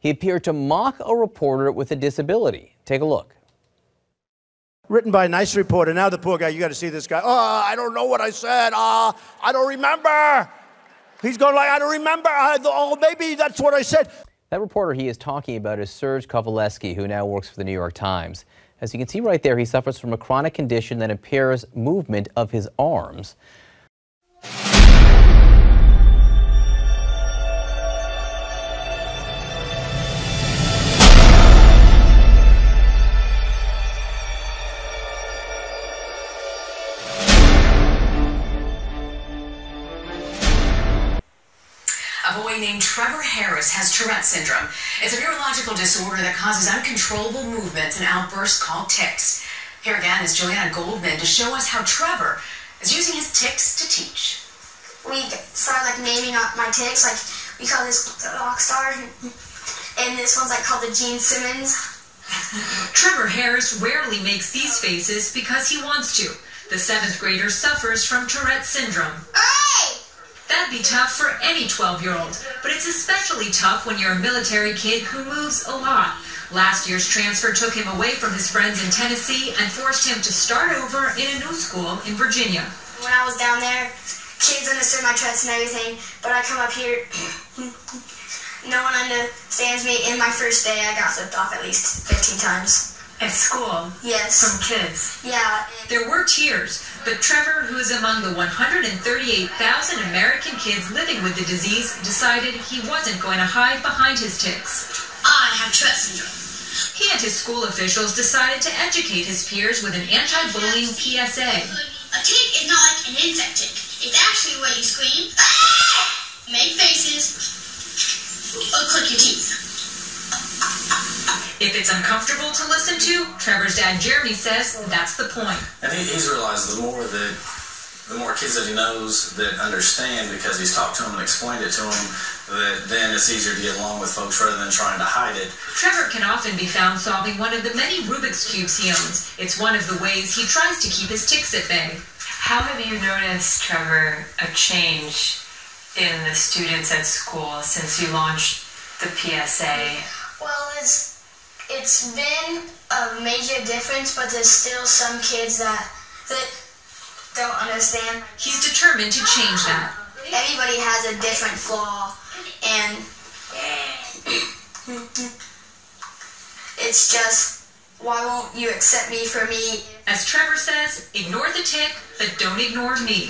He appeared to mock a reporter with a disability. Take a look. Written by a nice reporter. Now the poor guy, you got to see this guy. Oh, I don't know what I said. I don't remember. He's going like, I don't remember. Oh, maybe that's what I said. That reporter he is talking about is Serge Kovaleski, who now works for the New York Times. As you can see right there, he suffers from a chronic condition that impairs movement of his arms. A boy named Trevor Harris has Tourette syndrome. It's a neurological disorder that causes uncontrollable movements and outbursts called tics. Here again is Juliana Goldman to show us how Trevor is using his tics to teach. We started naming up my tics, we call this the rock star, and this one's called the Gene Simmons. Trevor Harris rarely makes these faces because he wants to. The 7th grader suffers from Tourette syndrome. Hey! That'd be tough for any 12-year-old, but it's especially tough when you're a military kid who moves a lot. Last year's transfer took him away from his friends in Tennessee and forced him to start over in a new school in Virginia. When I was down there, kids understood my Tourette's and everything, but I come up here, no one understands me. In my first day, I got flipped off at least 15 times. At school? Yes. From kids? Yeah. There were tears, but Trevor, who is among the 138,000 American kids living with the disease, decided he wasn't going to hide behind his tics. I have Tourette syndrome. He and his school officials decided to educate his peers with an anti-bullying PSA. A tick is not like an insect tick. It's actually where you scream, ah! Make faces, or click your teeth. If it's uncomfortable to listen to, Trevor's dad Jeremy says that's the point. And he's realized the more kids that he knows that understand, because he's talked to them and explained it to them, that then it's easier to get along with folks rather than trying to hide it. Trevor can often be found solving one of the many Rubik's Cubes he owns. It's one of the ways he tries to keep his tics at bay. How have you noticed, Trevor, a change in the students at school since you launched the PSA? Well, it's been a major difference, but there's still some kids that don't understand. He's determined to change that. Everybody has a different flaw, and it's just, why won't you accept me for me? As Trevor says, ignore the tick, but don't ignore me.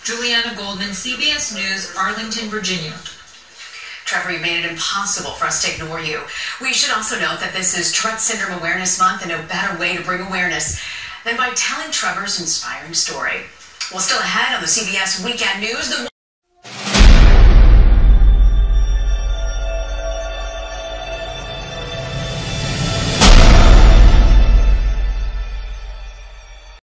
Juliana Goldman, CBS News, Arlington, Virginia. Trevor, you made it impossible for us to ignore you. We should also note that this is Tourette Syndrome Awareness Month, and no better way to bring awareness than by telling Trevor's inspiring story. Well, still ahead on the CBS Weekend News,